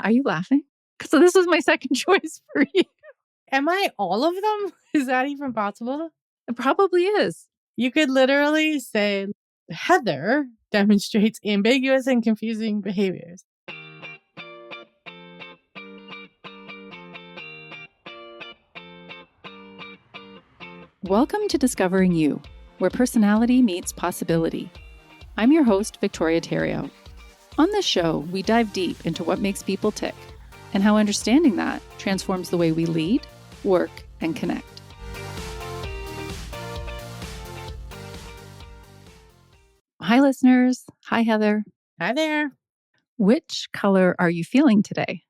Are you laughing? So this was my second choice for you. Am I all of them? Is that even possible? It probably is. You could literally say Heather demonstrates ambiguous and confusing behaviors. Welcome to Discovering You, where personality meets possibility. I'm your host, Victoria Theriault. On this show, we dive deep into what makes people tick and how understanding that transforms the way we lead, work, and connect. Hi, listeners. Hi, Heather. Hi there. Which color are you feeling today?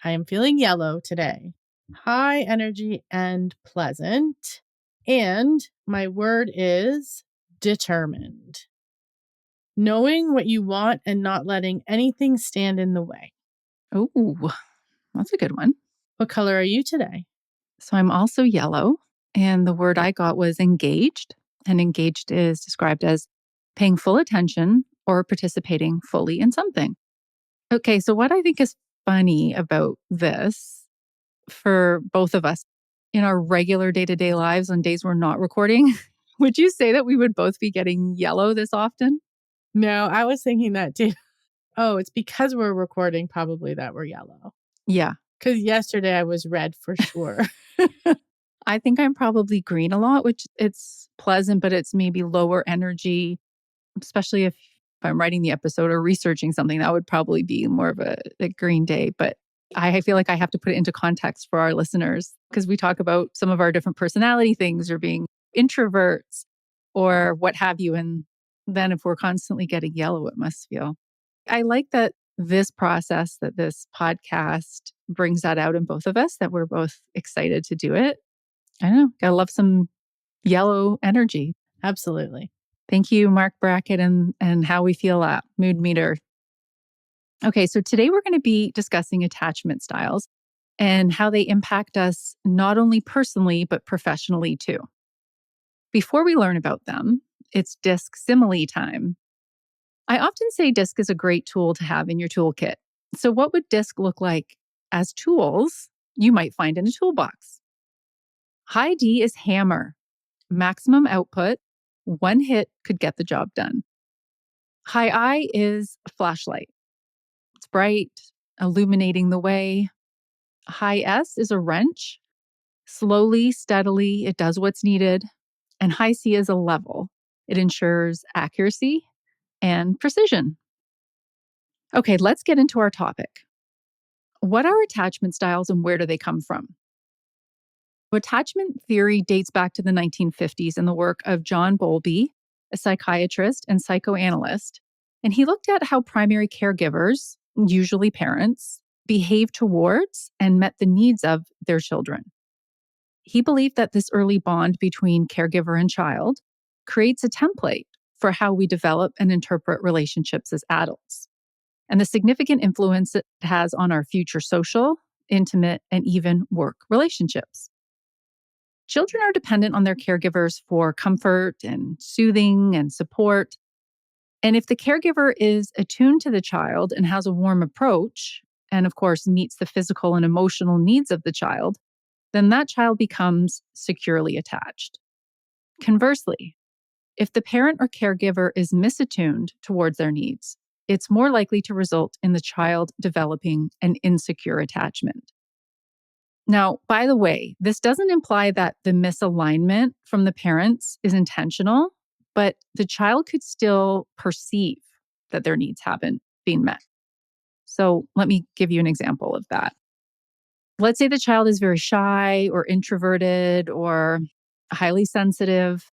I am feeling yellow today. High energy and pleasant. And my word is determined. Knowing what you want and not letting anything stand in the way. Oh, that's a good one. What color are you today? So I'm also yellow, and the word I got was engaged. And engaged is described as paying full attention or participating fully in something. Okay, so what I think is funny about this for both of us in our regular day-to-day lives on days we're not recording, would you say that we would both be getting yellow this often? No, I was thinking that too. Oh, it's because we're recording probably that we're yellow. Yeah. Because yesterday I was red for sure. I think I'm probably green a lot, which it's pleasant, but it's maybe lower energy, especially if I'm writing the episode or researching something. That would probably be more of a green day. But I feel like I have to put it into context for our listeners because we talk about some of our different personality things or being introverts or what have you. And then if we're constantly getting yellow, it must feel. I like that this process, that this podcast brings that out in both of us, that we're both excited to do it. I don't know. Gotta love some yellow energy. Absolutely. Thank you, Mark Brackett and How We Feel At Mood Meter. Okay, so today we're going to be discussing attachment styles and how they impact us not only personally, but professionally too. Before we learn about them, it's DISC simile time. I often say DISC is a great tool to have in your toolkit. So, what would DISC look like as tools you might find in a toolbox? High D is hammer, maximum output. One hit could get the job done. High I is a flashlight. It's bright, illuminating the way. High S is a wrench. Slowly, steadily, it does what's needed. And high C is a level. It ensures accuracy and precision. Okay, let's get into our topic. What are attachment styles and where do they come from? Attachment theory dates back to the 1950s in the work of John Bowlby, a psychiatrist and psychoanalyst. And he looked at how primary caregivers, usually parents, behave towards and met the needs of their children. He believed that this early bond between caregiver and child creates a template for how we develop and interpret relationships as adults, and the significant influence it has on our future social, intimate, and even work relationships. Children are dependent on their caregivers for comfort and soothing and support. And if the caregiver is attuned to the child and has a warm approach, and of course meets the physical and emotional needs of the child, then that child becomes securely attached. Conversely, if the parent or caregiver is misattuned towards their needs, it's more likely to result in the child developing an insecure attachment. Now, by the way, this doesn't imply that the misalignment from the parents is intentional, but the child could still perceive that their needs haven't been met. So let me give you an example of that. Let's say the child is very shy or introverted or highly sensitive.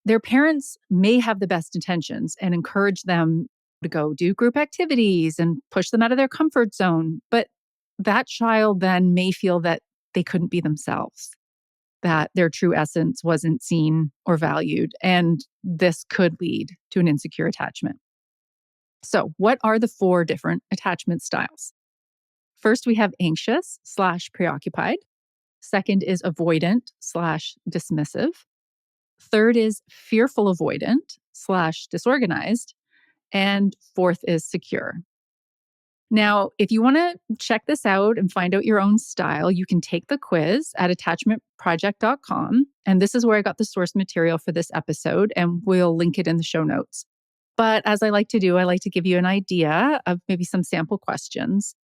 Their parents may have the best intentions and encourage them to go do group activities and push them out of their comfort zone. But that child then may feel that they couldn't be themselves, that their true essence wasn't seen or valued. And this could lead to an insecure attachment. So, what are the 4 different attachment styles? First, we have anxious/preoccupied. Second is avoidant/dismissive. Third is fearful avoidant/disorganized. And fourth is secure. Now, if you want to check this out and find out your own style, you can take the quiz at attachmentproject.com. And this is where I got the source material for this episode, and we'll link it in the show notes. But as I like to do, I like to give you an idea of maybe some sample questions.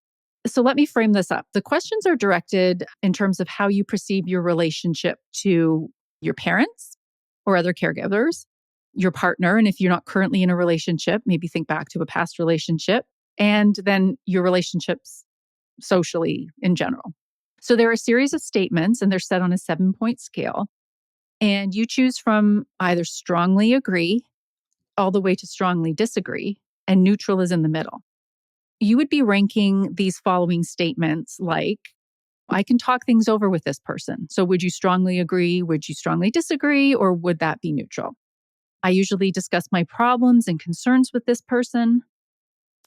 So let me frame this up. The questions are directed in terms of how you perceive your relationship to your parents or other caregivers, your partner. And if you're not currently in a relationship, maybe think back to a past relationship, and then your relationships socially in general. So there are a series of statements, and they're set on a 7-point scale. And you choose from either strongly agree all the way to strongly disagree, and neutral is in the middle. You would be ranking these following statements like, I can talk things over with this person. So would you strongly agree? Would you strongly disagree? Or would that be neutral? I usually discuss my problems and concerns with this person.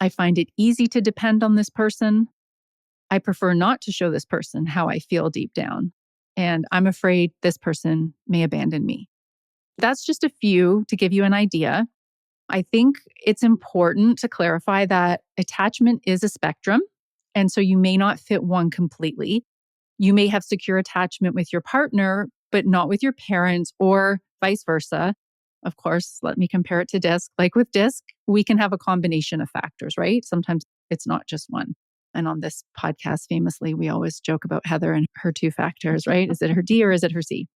I find it easy to depend on this person. I prefer not to show this person how I feel deep down. And I'm afraid this person may abandon me. That's just a few to give you an idea. I think it's important to clarify that attachment is a spectrum. And so you may not fit one completely. You may have secure attachment with your partner, but not with your parents, or vice versa. Of course, let me compare it to DISC. Like with DISC, we can have a combination of factors, right? Sometimes it's not just one. And on this podcast, famously, we always joke about Heather and her 2 factors, right? Is it her D or is it her C?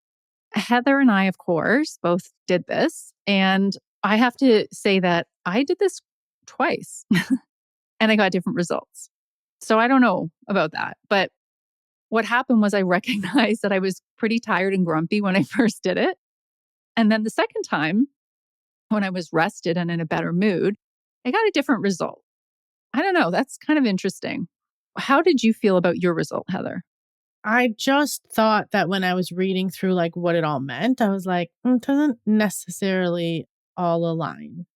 Heather and I, of course, both did this. And I have to say that I did this twice and I got different results. So I don't know about that. But what happened was I recognized that I was pretty tired and grumpy when I first did it. And then the second time, when I was rested and in a better mood, I got a different result. I don't know. That's kind of interesting. How did you feel about your result, Heather? I just thought that when I was reading through like what it all meant, I was like, it doesn't necessarily all align.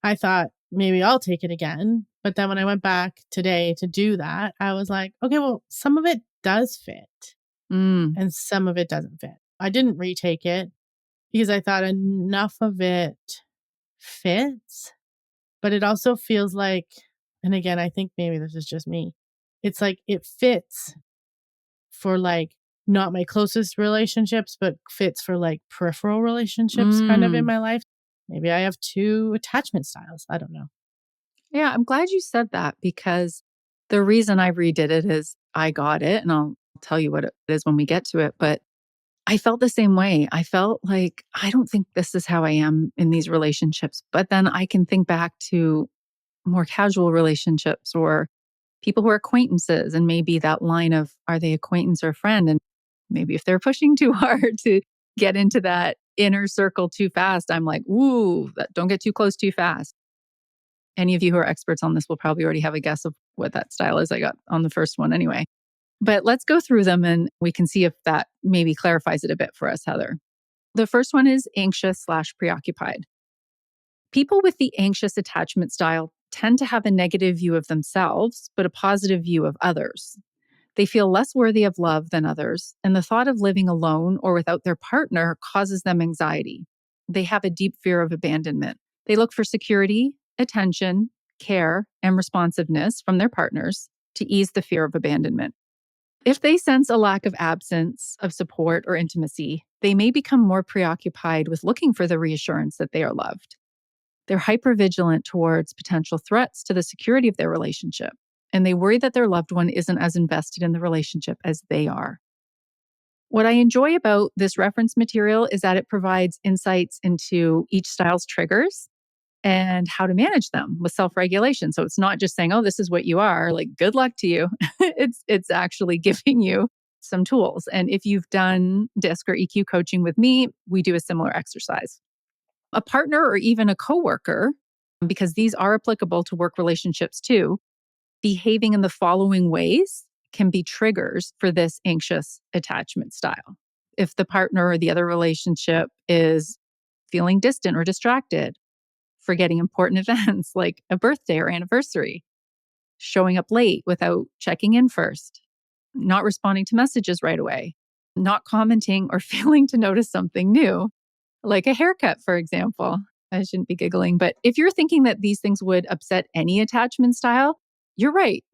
I thought maybe I'll take it again. But then when I went back today to do that, I was like, okay, well, some of it does fit Mm, and some of it doesn't fit. I didn't retake it because I thought enough of it fits, but it also feels like, and again, I think maybe this is just me. It's like it fits for like not my closest relationships, but fits for like peripheral relationships kind of in mm. my life. Maybe I have 2 attachment styles. I don't know. Yeah, I'm glad you said that, because the reason I redid it is I got it, and I'll tell you what it is when we get to it. But I felt the same way. I felt like, I don't think this is how I am in these relationships. But then I can think back to more casual relationships or people who are acquaintances, and maybe that line of, are they acquaintance or friend? And maybe if they're pushing too hard to get into that inner circle too fast, I'm like, ooh, don't get too close too fast. Any of you who are experts on this will probably already have a guess of what that style is. I got on the first one anyway. But let's go through them and we can see if that maybe clarifies it a bit for us, Heather. The first one is anxious/preoccupied. People with the anxious attachment style tend to have a negative view of themselves, but a positive view of others. They feel less worthy of love than others, and the thought of living alone or without their partner causes them anxiety. They have a deep fear of abandonment. They look for security, attention, care, and responsiveness from their partners to ease the fear of abandonment. If they sense a lack of absence of support or intimacy, they may become more preoccupied with looking for the reassurance that they are loved. They're hypervigilant towards potential threats to the security of their relationship, and they worry that their loved one isn't as invested in the relationship as they are. What I enjoy about this reference material is that it provides insights into each style's triggers and how to manage them with self-regulation. So it's not just saying, oh, this is what you are, like good luck to you. It's actually giving you some tools. And if you've done DISC or EQ coaching with me, we do a similar exercise. A partner or even a coworker, because these are applicable to work relationships too, behaving in the following ways can be triggers for this anxious attachment style. If the partner or the other relationship is feeling distant or distracted, forgetting important events like a birthday or anniversary, showing up late without checking in first, not responding to messages right away, not commenting or failing to notice something new, like a haircut, for example. I shouldn't be giggling, but if you're thinking that these things would upset any attachment style, you're right.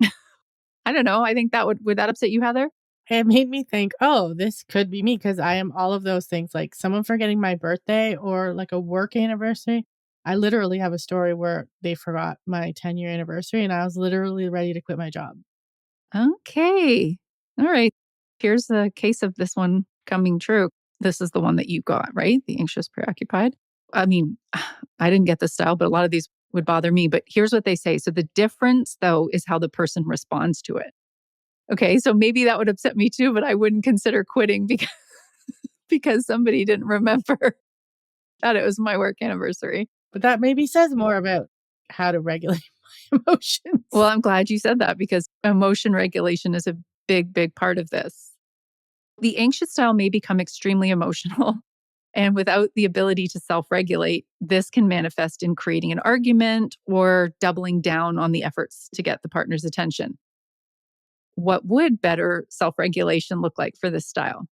I don't know. I think would that upset you, Heather? It made me think, oh, this could be me because I am all of those things, like someone forgetting my birthday or like a work anniversary. I literally have a story where they forgot my 10-year anniversary and I was literally ready to quit my job. Okay. All right. Here's the case of this one coming true. This is the one that you got, right? The anxious preoccupied. I mean, I didn't get this style, but a lot of these would bother me. But here's what they say. So the difference, though, is how the person responds to it. Okay. So maybe that would upset me too, but I wouldn't consider quitting because somebody didn't remember that it was my work anniversary. But that maybe says more about how to regulate my Well, emotions. I'm glad you said that because emotion regulation is a big, big part of this. The anxious style may become extremely emotional. And without the ability to self regulate, this can manifest in creating an argument or doubling down on the efforts to get the partner's attention. What would better self regulation look like for this style?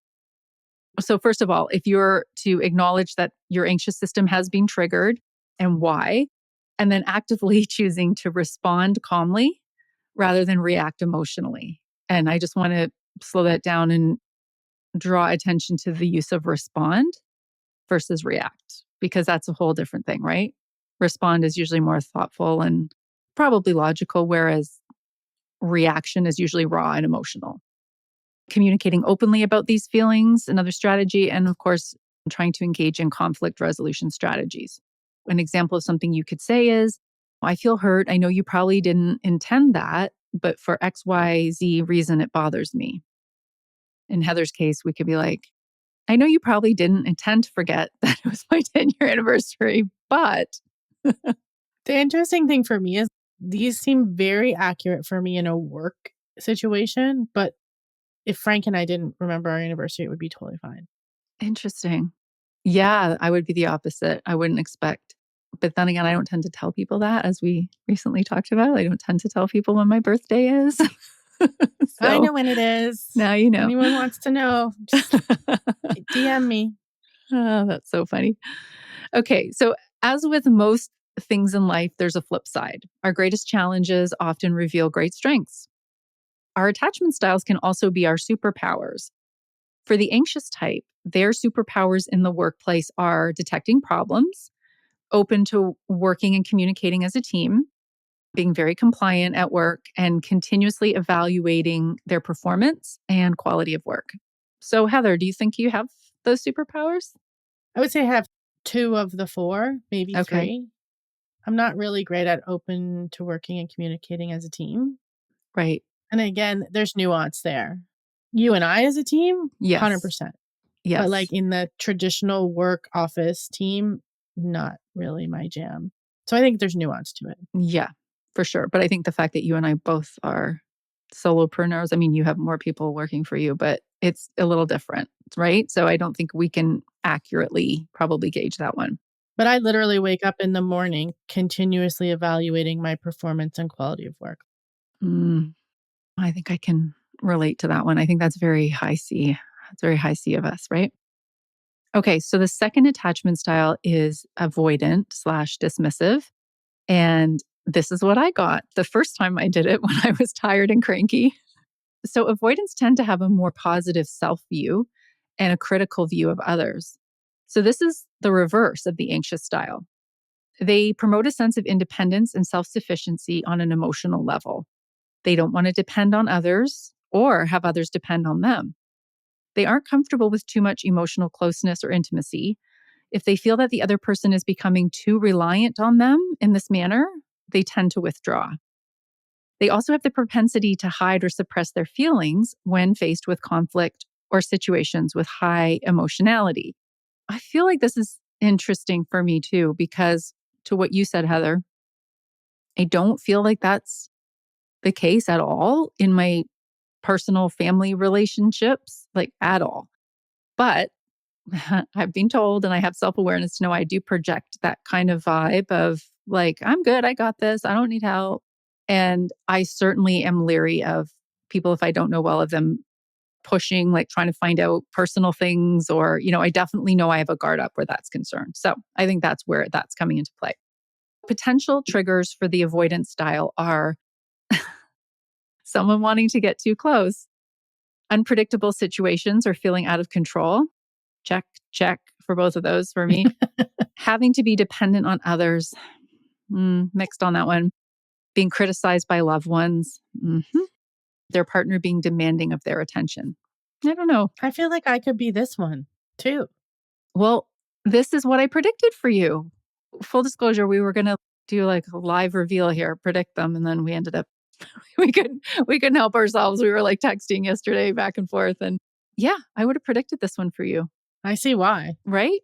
So, first of all, if you're to acknowledge that your anxious system has been triggered and why, and then actively choosing to respond calmly rather than react emotionally. And I just want to slow that down and draw attention to the use of respond versus react, because that's a whole different thing, right? Respond is usually more thoughtful and probably logical, whereas reaction is usually raw and emotional. Communicating openly about these feelings, another strategy, and of course, trying to engage in conflict resolution strategies. An example of something you could say is, I feel hurt. I know you probably didn't intend that, but for XYZ reason, it bothers me. In Heather's case, we could be like, I know you probably didn't intend to forget that it was my 10-year anniversary, but The interesting thing for me is these seem very accurate for me in a work situation, but if Frank and I didn't remember our anniversary, it would be totally fine. interesting. Yeah, I would be the opposite. I wouldn't expect. But then again, I don't tend to tell people that, as we recently talked about. I don't tend to tell people when my birthday is. I So know when it is. now you know. Anyone wants to know, just DM me. Oh, that's so funny. Okay, so as with most things in life, there's a flip side. Our greatest challenges often reveal great strengths. Our attachment styles can also be our superpowers. For the anxious type, their superpowers in the workplace are detecting problems, open to working and communicating as a team, being very compliant at work, and continuously evaluating their performance and quality of work. So, Heather, do you think you have those superpowers? I would say I have 2 of the 4, maybe Okay, 3. I'm not really great at open to working and communicating as a team. right. And again, there's nuance there. You and I as a team, Yes, 100%. But like yes. in the traditional work office team, not really my jam. So I think there's nuance to it. Yeah, for sure. But I think the fact that you and I both are solopreneurs, I mean, you have more people working for you, but it's a little different, right? So I don't think we can accurately probably gauge that one. But I literally wake up in the morning continuously evaluating my performance and quality of work. Mm, I think I can relate to that one. I think that's very high C. It's very high C of us, right? Okay, so the second attachment style is avoidant slash dismissive. And this is what I got the first time I did it when I was tired and cranky. So, avoidants tend to have a more positive self view and a critical view of others. So, this is the reverse of the anxious style. They promote a sense of independence and self sufficiency on an emotional level. They don't want to depend on others or have others depend on them. They aren't comfortable with too much emotional closeness or intimacy. If they feel that the other person is becoming too reliant on them in this manner, they tend to withdraw. They also have the propensity to hide or suppress their feelings when faced with conflict or situations with high emotionality. I feel like this is interesting for me too, because to what you said, Heather, I don't feel like that's the case at all in my personal family relationships, like at all. But I've been told and I have self awareness to know I do project that kind of vibe of like, I'm good, I got this, I don't need help. And I certainly am leery of people, if I don't know well of them, pushing, like trying to find out personal things, or, I definitely know I have a guard up where that's concerned. So I think that's where that's coming into play. Potential triggers for the avoidance style are someone wanting to get too close. Unpredictable situations or feeling out of control. Check, check for both of those for me. Having to be dependent on others. Mixed on that one. Being criticized by loved ones. Their partner being demanding of their attention. I don't know. I feel like I could be this one too. Well, this is what I predicted for you. Full disclosure, we were going to do like a live reveal here, predict them, and then we ended up we couldn't help ourselves. We were like texting yesterday back and forth, and yeah, I would have predicted this one for you, I see why. right?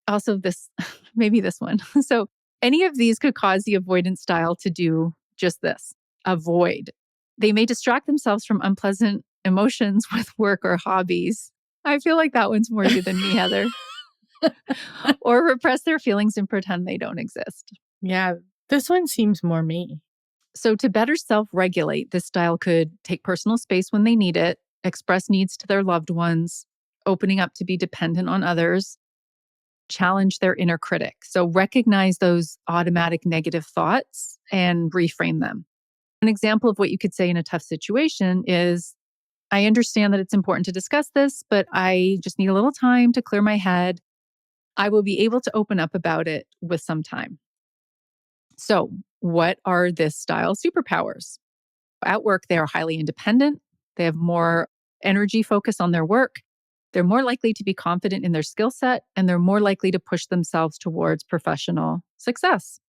Also this maybe this one. So any of these could cause the avoidance style to do just this. Avoid. They may distract themselves from unpleasant emotions with work or hobbies. I feel like that one's more you than me, Heather. Or repress their feelings and pretend they don't exist. Yeah, this one seems more me. So, to better self regulate, this style could take personal space when they need it, express needs to their loved ones, opening up to be dependent on others, challenge their inner critic. So, recognize those automatic negative thoughts and reframe them. An example of what you could say in a tough situation is, I understand that it's important to discuss this, but I just need a little time to clear my head. I will be able to open up about it with some time. So, what are this style superpowers? At work, they are highly independent. They have more energy focus on their work. They're more likely to be confident in their skill set, and they're more likely to push themselves towards professional success.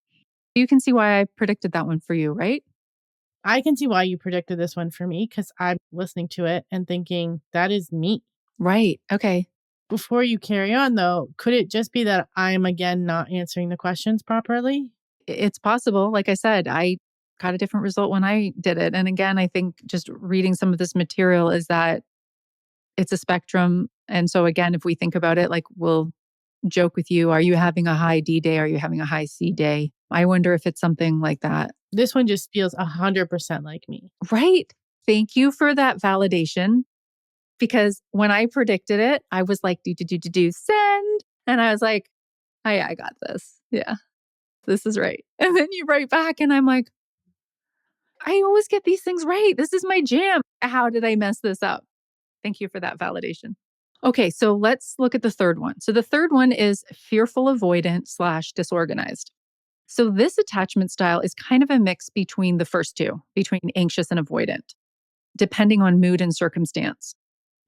You can see why I predicted that one for you, right? I can see why you predicted this one for me because I'm listening to it and thinking, that is me. Right. Okay. Before you carry on, though, could it just be that I'm again not answering the questions properly? It's possible. Like I said, I got a different result when I did it. And again, I think just reading some of this material is that it's a spectrum. And so, again, if we think about it, like we'll joke with you, are you having a high D day? Are you having a high C day? I wonder if it's something like that. This one just feels 100% like me. Right. Thank you for that validation. Because when I predicted it, I was like, do, send. And I was like, oh, yeah, I got this. Yeah, this is right. And then you write back, and I'm like, I always get these things right. This is my jam. How did I mess this up? Thank you for that validation. Okay, so let's look at the third one. So the third one is fearful avoidant / disorganized. So this attachment style is kind of a mix between the first two, between anxious and avoidant, depending on mood and circumstance.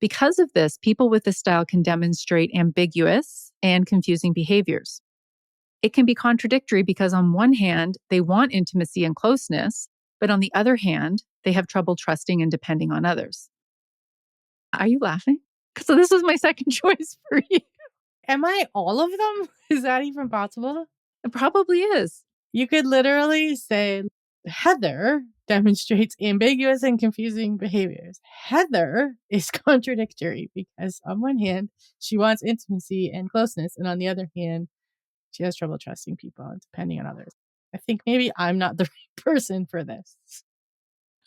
Because of this, people with this style can demonstrate ambiguous and confusing behaviors. It can be contradictory because on one hand, they want intimacy and closeness, but on the other hand, they have trouble trusting and depending on others. Are you laughing? So this was my second choice for you. Am I all of them? Is that even possible? It probably is. You could literally say, Heather demonstrates ambiguous and confusing behaviors. Heather is contradictory because, on one hand, she wants intimacy and closeness, and on the other hand, she has trouble trusting people and depending on others. I think maybe I'm not the right person for this.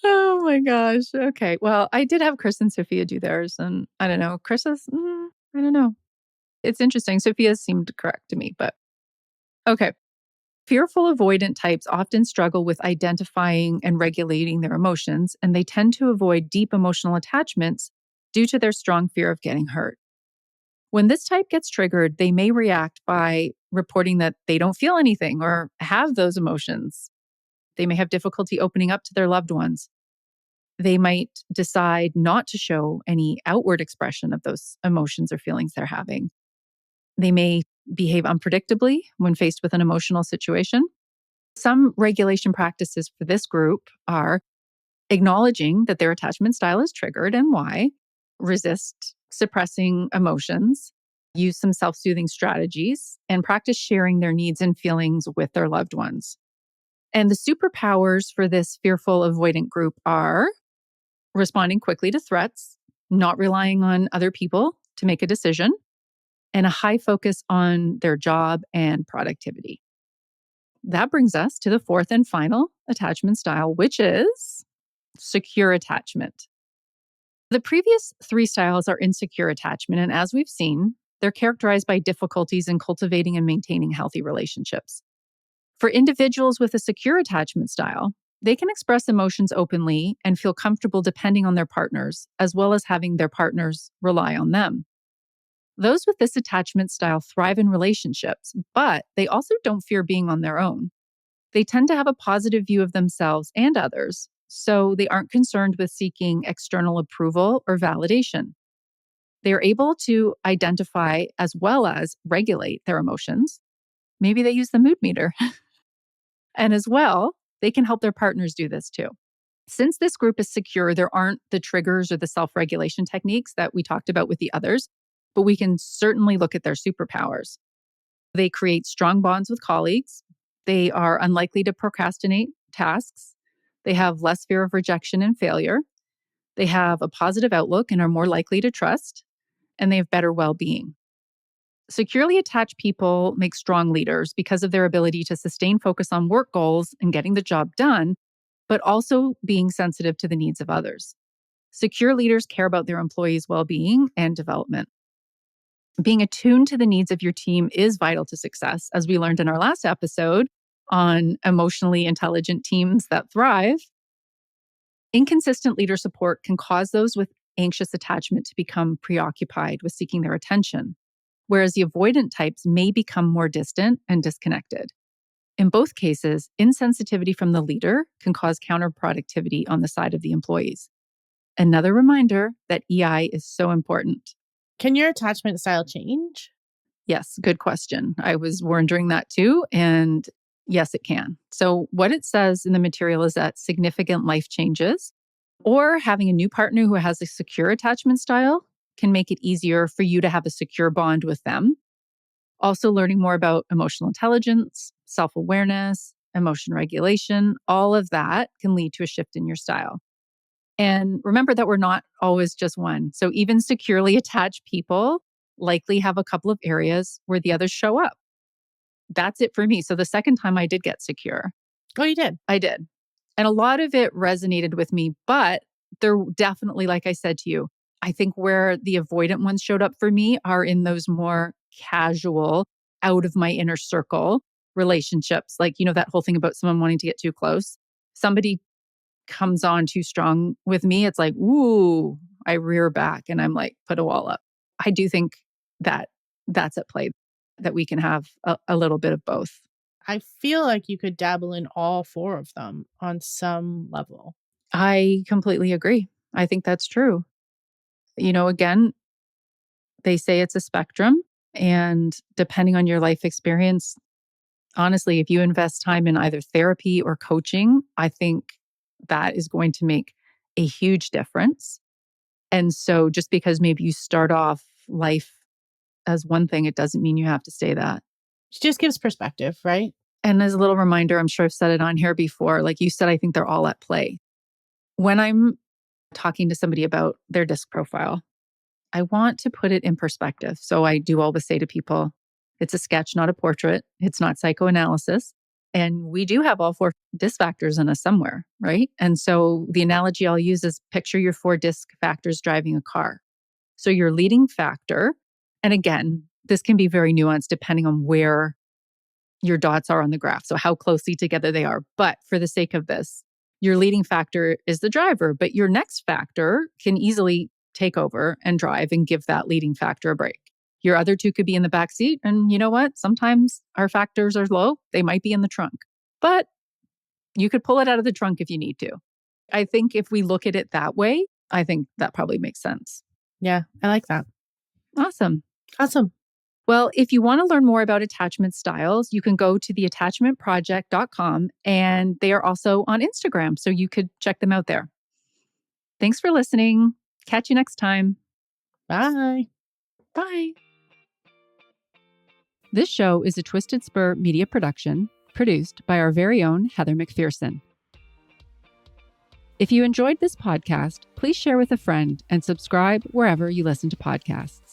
Oh my gosh. Okay. Well, I did have Chris and Sophia do theirs, and I don't know. I don't know. It's interesting. Sophia's seemed correct to me, but okay. Fearful avoidant types often struggle with identifying and regulating their emotions, and they tend to avoid deep emotional attachments due to their strong fear of getting hurt. When this type gets triggered, they may react by reporting that they don't feel anything or have those emotions. They may have difficulty opening up to their loved ones. They might decide not to show any outward expression of those emotions or feelings they're having. They may behave unpredictably when faced with an emotional situation. Some regulation practices for this group are acknowledging that their attachment style is triggered and why, resist suppressing emotions, use some self soothing strategies, and practice sharing their needs and feelings with their loved ones. And the superpowers for this fearful avoidant group are responding quickly to threats, not relying on other people to make a decision, and a high focus on their job and productivity. That brings us to the fourth and final attachment style, which is secure attachment. The previous three styles are insecure attachment, and as we've seen, they're characterized by difficulties in cultivating and maintaining healthy relationships. For individuals with a secure attachment style, They can express emotions openly and feel comfortable depending on their partners, as well as having their partners rely on them. Those with this attachment style thrive in relationships, but they also don't fear being on their own. They tend to have a positive view of themselves and others, so they aren't concerned with seeking external approval or validation. They are able to identify as well as regulate their emotions. Maybe they use the mood meter. And as well, they can help their partners do this too. Since this group is secure, there aren't the triggers or the self regulation techniques that we talked about with the others, but we can certainly look at their superpowers. They create strong bonds with colleagues. They are unlikely to procrastinate tasks. They have less fear of rejection and failure. They have a positive outlook and are more likely to trust, and they have better well being. Securely attached people make strong leaders because of their ability to sustain focus on work goals and getting the job done, but also being sensitive to the needs of others. Secure leaders care about their employees' well being and development. Being attuned to the needs of your team is vital to success, as we learned in our last episode on emotionally intelligent teams that thrive. Inconsistent leader support can cause those with anxious attachment to become preoccupied with seeking their attention, whereas the avoidant types may become more distant and disconnected. In both cases, insensitivity from the leader can cause counterproductivity on the side of the employees. Another reminder that EI is so important. Can your attachment style change? Yes, good question. I was wondering that too. And yes, it can. So, what it says in the material is that significant life changes or having a new partner who has a secure attachment style can make it easier for you to have a secure bond with them. Also, learning more about emotional intelligence, self awareness, emotion regulation, all of that can lead to a shift in your style. And remember that we're not always just one. So, even securely attached people likely have a couple of areas where the others show up. That's it for me. So, the second time I did get secure, Oh, you did. I did. And a lot of it resonated with me, but there definitely, like I said to you, I think where the avoidant ones showed up for me are in those more casual, out of my inner circle relationships. Like, that whole thing about someone wanting to get too close. Somebody comes on too strong with me. It's like, ooh, I rear back and I'm like, put a wall up. I do think that that's at play, that we can have a little bit of both. I feel like you could dabble in all four of them on some level. I completely agree. I think that's true. Again, they say it's a spectrum. And depending on your life experience, honestly, if you invest time in either therapy or coaching, I think that is going to make a huge difference. And so just because maybe you start off life as one thing, it doesn't mean you have to stay that. It just gives perspective, right? And as a little reminder, I'm sure I've said it on here before, like you said, I think they're all at play. When I'm talking to somebody about their disc profile, I want to put it in perspective. So I do always say to people, it's a sketch, not a portrait. It's not psychoanalysis. And we do have all four disc factors in us somewhere, right? And so the analogy I'll use is picture your four disc factors driving a car. So your leading factor, and again, this can be very nuanced depending on where your dots are on the graph. So how closely together they are. But for the sake of this, your leading factor is the driver, but your next factor can easily take over and drive and give that leading factor a break. Your other two could be in the back seat. And you know what? Sometimes our factors are low. They might be in the trunk, but you could pull it out of the trunk if you need to. I think if we look at it that way, I think that probably makes sense. Yeah, I like that. Awesome. Awesome. Well, if you want to learn more about attachment styles, you can go to theattachmentproject.com, and they are also on Instagram, so you could check them out there. Thanks for listening. Catch you next time. Bye. Bye. This show is a Twisted Spur media production produced by our very own Heather McPherson. If you enjoyed this podcast, please share with a friend and subscribe wherever you listen to podcasts.